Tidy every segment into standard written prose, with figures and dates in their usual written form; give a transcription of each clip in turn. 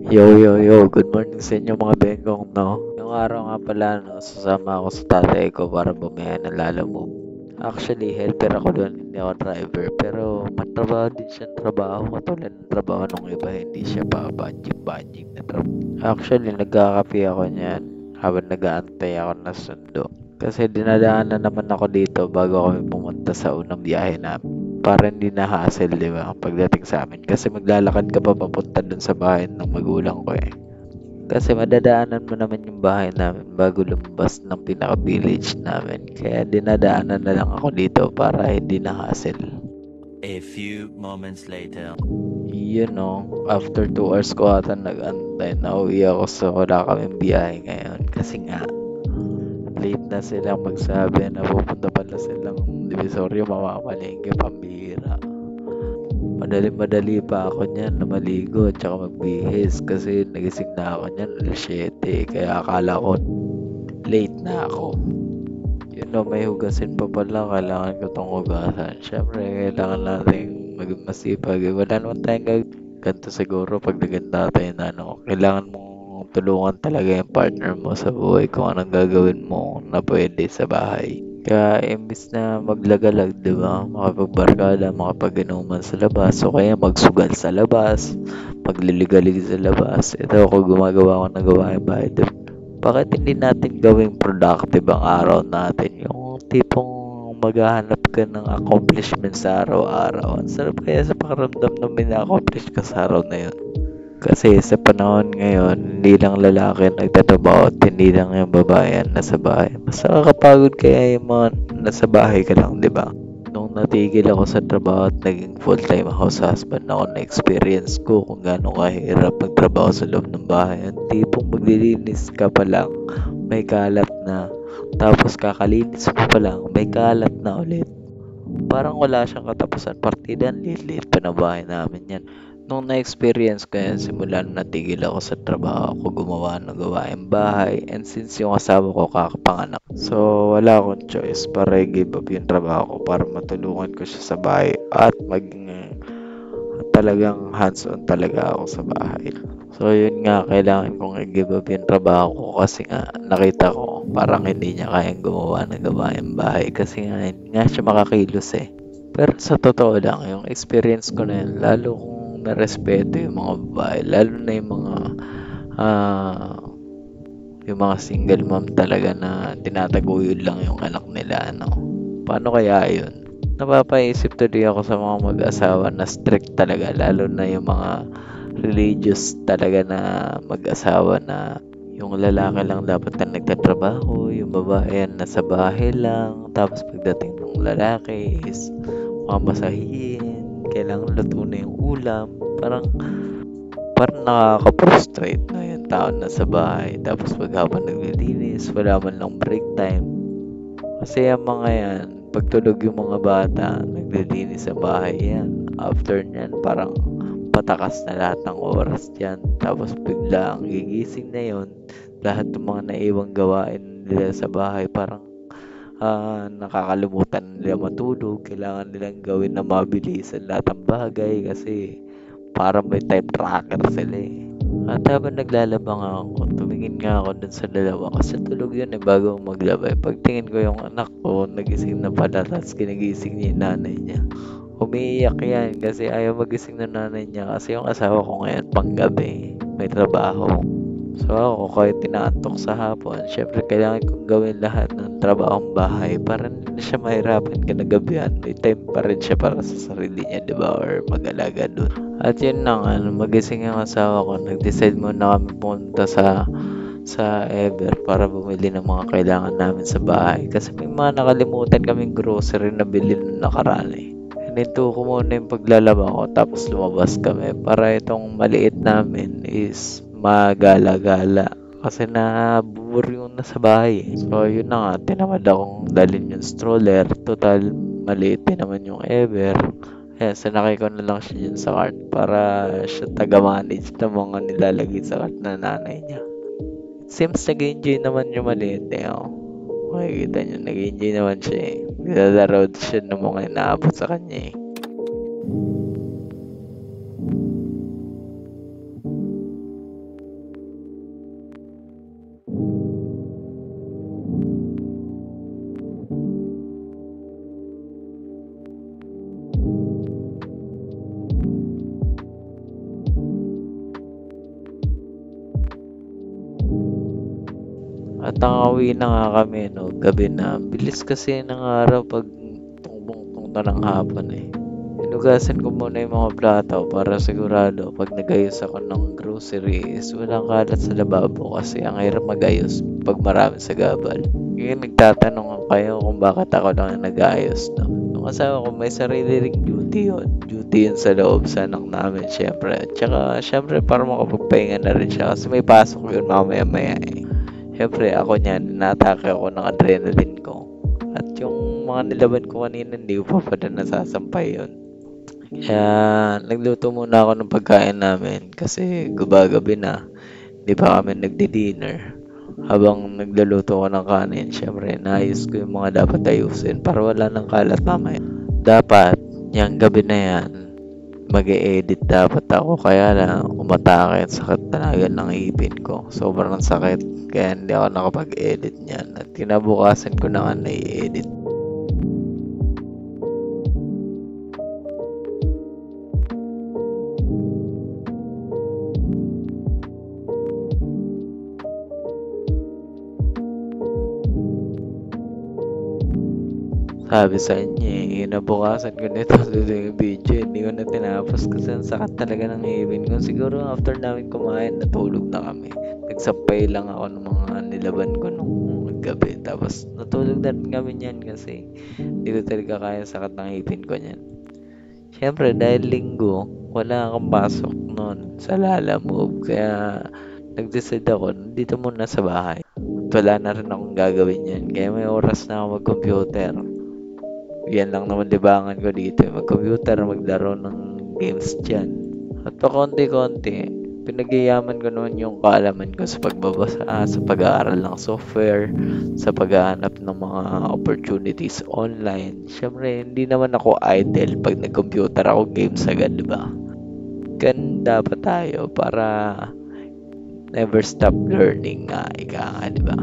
Yo, good morning sa inyo mga bengkong, no? Yung araw nga pala, no, sasama ako sa tatay ko para bumiyahe ng Lalamove. Actually, helper ako doon, hindi ako driver. Pero matrabaho din siyang trabaho, katulad ng trabaho ng iba, hindi siya pa banjing na trabaho. Actually, nagkakape ako niyan habang nag-aantay ako na sundo. Kasi dinadaanan naman ako dito bago kami pumunta sa unang biyahe namin. Para hindi na hassle, di ba? Pagdating sa amin. Kasi maglalakad ka pa papunta dun sa bahay ng magulang ko eh. Kasi madadaanan mo naman yung bahay namin bago lumabas ng pinaka-village namin. Kaya dinadaanan na lang ako dito para hindi na hassle. A few moments later. After 2 hours ko ata nag-antay, nauwi ako sa wala kaming biyahe ngayon. Kasi nga, late na silang magsabi na pupunta pala silang Divisoria, mamamalengke, pambihira. Madali-madali pa ako niyan na maligo at saka magbihis kasi nagising na ako niyan alas 7 kaya akala ko late na ako. May hugasin pa pala, kailangan ko tong hugasan. Siyempre, kailangan natin maging masipag. Wala naman tayong ganito siguro pag naganda tayo na kailangan mong tulungan talaga yung partner mo sa buhay kung anong gagawin mo na pwede sa bahay. Kaya imbis na maglagalag, di ba? Makapagbarkada, makapag-inuman sa labas, o kaya magsugal sa labas, magliligalig sa labas. Ito ako gumagawa ko ng gawain bahay. Bakit hindi natin gawing productive ang araw natin? Yung tipong maghahanap ka ng accomplishment sa araw-araw. Ang sarap kaya sa pakiramdam na may na-accomplish ka sa araw na yun. Kasi sa panahon ngayon, hindi lang lalaki ang nagtatrabaho at hindi lang yung babae ang nasa bahay. Mas nakakapagod kaya yung mga nasa bahay ka lang, di ba? Nung natigil ako sa trabaho at naging full-time house husband ako, na-experience ko kung gaano kahirap magtrabaho sa loob ng bahay. Ang tipong maglilinis ka pa lang, may kalat na. Tapos kakalinis mo pa lang, may kalat na ulit. Parang wala siyang katapusan. Partida, ang liit-liit pa na bahay namin yan. Nung na-experience ko yan, simula nung natigil ako sa trabaho ko, gumawa ng gawaing bahay. And since yung asawa ko kakapanganak, so wala akong choice para i-give up yung trabaho ko para matulungan ko siya sa bahay at maging talagang hands-on talaga ako sa bahay. So yun nga, kailangan kong i-give up yung trabaho ko kasi nga nakita ko parang hindi niya kayang gumawa ng gawaing bahay kasi nga hindi nga siya makakilos eh. Pero sa totoo lang, yung experience ko na yun, lalo kong narespeto yung mga babae, lalo na ah, yung mga single mom talaga na tinataguyod lang yung anak nila, ano. Paano kaya yun? Napapaisip tuloy ako sa mga mag-asawa na strict talaga, lalo na yung mga religious talaga na mag-asawa na yung lalaki lang dapat na nagtatrabaho, yung babae nasa bahay lang, tapos pagdating ng lalaki is mamasahihin, kailangan luto na yung ulam, parang nakaka-frustrate na yung tao na sa bahay, tapos pag habang naglilinis, wala man lang break time. Kasi ang mga yan, pagtulog yung mga bata, naglilinis sa bahay yan. After nyan, parang patakas na lahat ng oras dyan. Tapos bigla ang gigising na yon, lahat ng mga naiwang gawain nila sa bahay, parang nakakalimutan nila matulog. Kailangan nilang gawin na mabilisan lahat ng bagay kasi parang may time tracker sila eh. At habang naglalaba nga ako, tumingin nga ako dun sa dalawa kasi tulog yun eh bago maglaba. Pagtingin ko yung anak ko, nagising na pala, tapos kinagising niya yung nanay niya. Umiiyak yan kasi ayaw magising ng nanay niya kasi yung asawa ko ngayon panggabi, may trabaho. So ako kahit tinaantok sa hapon, syempre kailangan kong gawin lahat ng trabahong bahay para hindi na siya mahirapan kinagabihan. May time pa rin siya para sa sarili niya, di ba? Or mag-alaga dun. At yun na nga, magising ang asawa ko, nag-decide muna kami pumunta sa Ever para bumili ng mga kailangan namin sa bahay. Kasi may mga nakalimutan kaming grocery na bilhin nung nakaraan eh. Hininto ko muna yung paglalaba ko tapos lumabas kami para itong maliit namin is magala-gala kasi nabubur yung nasa bahay eh. So yun na nga, tinamad akong dalhin yung stroller, total maliit din naman yung Ever. Kaya sinakay ko na lang siya dyan sa cart para siya taga-manage ng mga nilalagay sa cart na nanay niya. Seems nag-enjoy naman yung maliit eh. Oh. Makikita niyo, nag-enjoy naman siya eh. Naglalaro siya ng mga inaabot sa kanya eh. At nakauwi na nga kami, no, gabi na. Bilis kasi ng araw pag tungbong na ng hapon eh. Hinugasan ko muna yung mga plato para sigurado pag nagayos ako ng grocery is walang kalat sa lababo kasi ang hirap magayos pag marami sa gabal. Ngayon nagtatanong ako kayo kung bakit ako lang ang nag-ayos, no? Yung asawa ko may sarili ring duty yun. Duty yun sa loob sa anak namin syempre. At saka syempre para makapagpahinga na rin siya kasi may pasok yun mamaya-maya eh. Syempre ako niyan, natake ako ng adrenaline ko. At yung mga nilaban ko kanina, hindi ko pa pala nasasampay yun. Kaya nagluto muna ako ng pagkain namin kasi gumagabi na. Di pa kami nagdi-dinner. Habang nagluluto ko ng kanin, syempre naayos ko yung mga dapat ayusin para wala nang kalat mamaya. Dapat, yung gabi na yan, mag-e-edit dapat ako kaya lang umatake at sakit talaga ng ipin ko. Sobrang sakit kaya hindi ako nakapag-edit niyan at kinabukasan ko na nga na-edit. Sabi sa inyo eh, kinabukasan ko nito yung video, hindi ko na tinapos kasi ang sakit talaga ng ipin ko. Siguro after namin kumain, natulog na kami. Nagsampay lang ako ng mga nilaban ko nung gabi. Tapos natulog na rin kami niyan kasi hindi ko talaga kaya sakit ng ipin ko niyan. Siyempre dahil linggo, wala akong pasok noon sa Lala Move. Kaya nag-decide ako dito muna sa bahay. At wala na rin akong gagawin yan. Kaya may oras na ako mag-computer. Yan lang naman libangan ko dito. Mag-computer, maglaro ng games dyan. At pa konti-konti, pinagyayaman ko naman yung kaalaman ko sa pagbabasa, sa pag-aaral ng software, sa paghahanap ng mga opportunities online. Siyempre, hindi naman ako idle pag nag-computer ako games agad, di ba? Ganun dapat tayo para never stop learning nga, ika nga, di ba?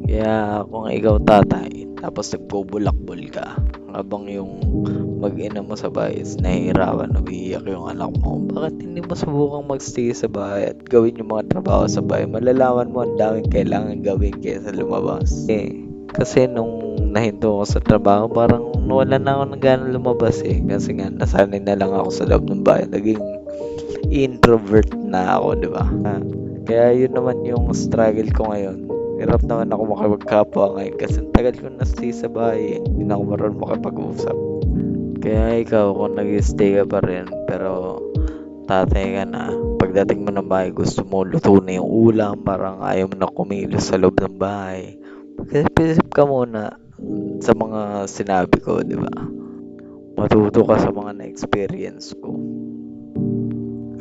Kaya kung ikaw tatay, tapos nagbubulakbol ka, habang yung mag-ina mo sa bahay is nahihirapan, umiiyak yung anak mo, bakit hindi mo subukang magstay sa bahay at gawin yung mga trabaho sa bahay? Malalaman mo ang daming kailangan gawin kaysa lumabas. Kasi nung nahinto ako sa trabaho, parang wala na ako ng gana lumabas eh. Kasi nga, nasanay na lang ako sa loob ng bahay. Naging introvert na ako, di ba? Kaya yun naman yung struggle ko ngayon. Hirap naman ako makipagkapwa ngayon kasi tagal ko na stay sa bahay. Hindi na ako marunong makipag-usap. Kaya ikaw, kung nag-stay ka pa rin, pero tatay ka na, pagdating mo ng bahay, gusto mo luto na yung ulam, parang ayaw mo na kumilos sa loob ng bahay. Mag-isip ka muna sa mga sinabi ko, di ba? Matuto ka sa mga na-experience ko.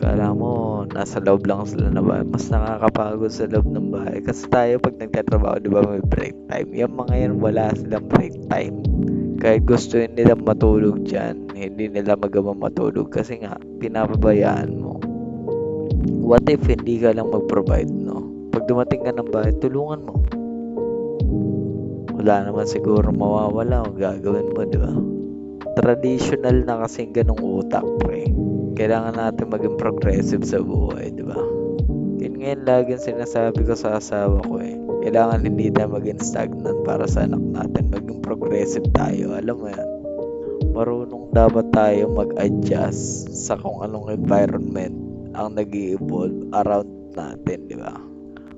Kala mo, nasa loob lang sila na bahay. Mas nakakapagod sa loob ng bahay. Kasi tayo pag nagtatrabaho, di ba may break time? Yung mga yan, wala silang break time. Kahit gusto nila matulog dyan, hindi nila magawa matulog kasi nga, pinapabayaan mo. What if hindi ka lang mag-provide, no? Pag dumating ka ng bahay, tulungan mo. Wala naman siguro mawawala o gagawin mo, di ba? Traditional na kasing ganong utak, pre. Kailangan natin maging progressive sa buhay, di ba? Yun ngayon laging sinasabi ko sa asawa ko eh. Kailangan hindi tayo maging stagnant para sa anak natin. Maging progressive tayo, alam mo yan. Marunong dapat tayo mag-adjust sa kung anong environment ang nag-i-evolve around natin, di ba?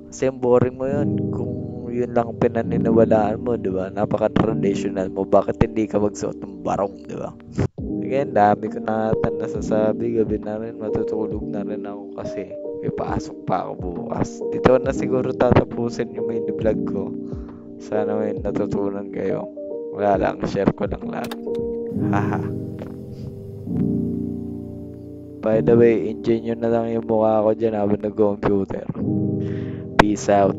Kasi boring mo yun kung yun lang pinaniniwalaan mo, di ba? Napaka-traditional mo. Bakit hindi ka magsuot ng barong, di ba? Again, dami ko na nasasabi. Gabi na rin, matutulog na rin ako kasi may pasok pa ako bukas. Dito na siguro tatapusin yung mini vlog ko. Sana may natutunan kayo. Wala lang, share ko lang lahat. Haha. By the way, enjoy nyo na lang yung mukha ko dyan habang nag-computer. Peace out.